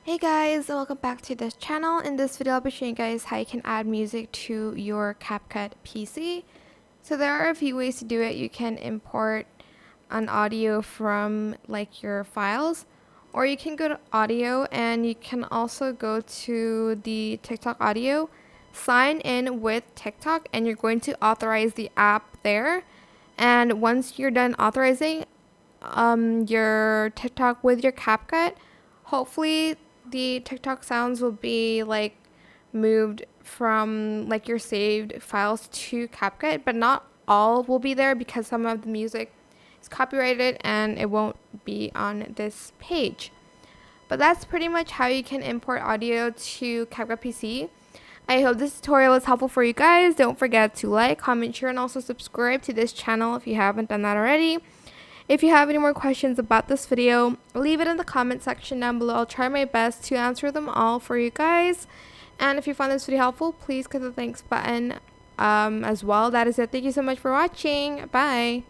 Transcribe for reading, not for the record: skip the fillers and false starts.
Hey guys, welcome back to this channel. In this video I'll be showing you guys how you can add music to your CapCut PC. So there are a few ways to do it. You can import an audio from like your files, or you can go to audio and you can also go to the TikTok audio, sign in with TikTok, and you're going to authorize the app there. And once you're done authorizing your TikTok with your CapCut, hopefully the TikTok sounds will be like moved from like your saved files to CapCut, but not all will be there because some of the music is copyrighted and it won't be on this page. But that's pretty much how you can import audio to CapCut PC. I hope this tutorial was helpful for you guys. Don't forget to like, comment, share, and also subscribe to this channel if you haven't done that already. If you have any more questions about this video, leave it in the comment section down below. I'll try my best to answer them all for you guys. And if you found this video helpful, please click the thanks button as well. That is it. Thank you so much for watching. Bye.